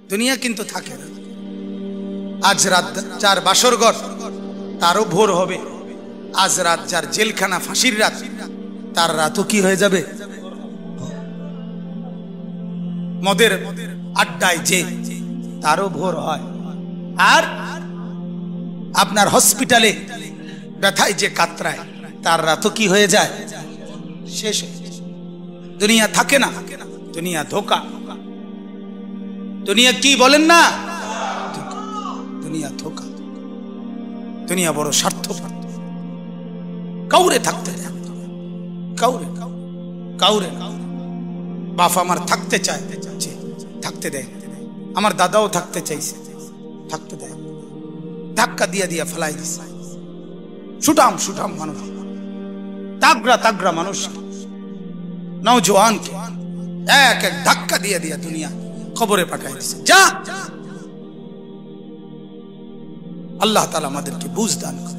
দুনিয়া কিন্তু থাকে না। আজ রাত যার বাসর ঘর তারও ভোর হবে, আজ রাত যার জেলখানা ফাঁসির রাত তার রাতও কি হয়ে যাবে। মদের আড্ডায় যে তারও ভোর হয়, আর আপনার হসপিটালে ব্যথায় যে কাতরায় তার রাতও কি হয়ে যায়, শেষ হয়ে যায়। দুনিয়া থাকে না, দুনিয়া ধোকা। দুনিয়া কি বলেন না, দুনিয়া ধোকা। দুনিয়া বড় স্বার্থপর, কাউরে থাকতে দেয়, কাউরে কাউরে। বাপ আমার থাকতে চায়, থাকতে দেয়। আমার দাদাও থাকতে চাইছে, থাকতে দেয়। ধাক্কা দিয়া দিয়া ফেলাই দিছে। সুঠাম সুঠাম মানুষ, তাগড়া তাগড়া মানুষ, নওজোয়ানকে এক এক ধাক্কা দিয়া দিয়া দুনিয়া খবরে পাঠাই দিছে। যা, আল্লাহ তাআলা আমাদেরকে বুঝ দান করে।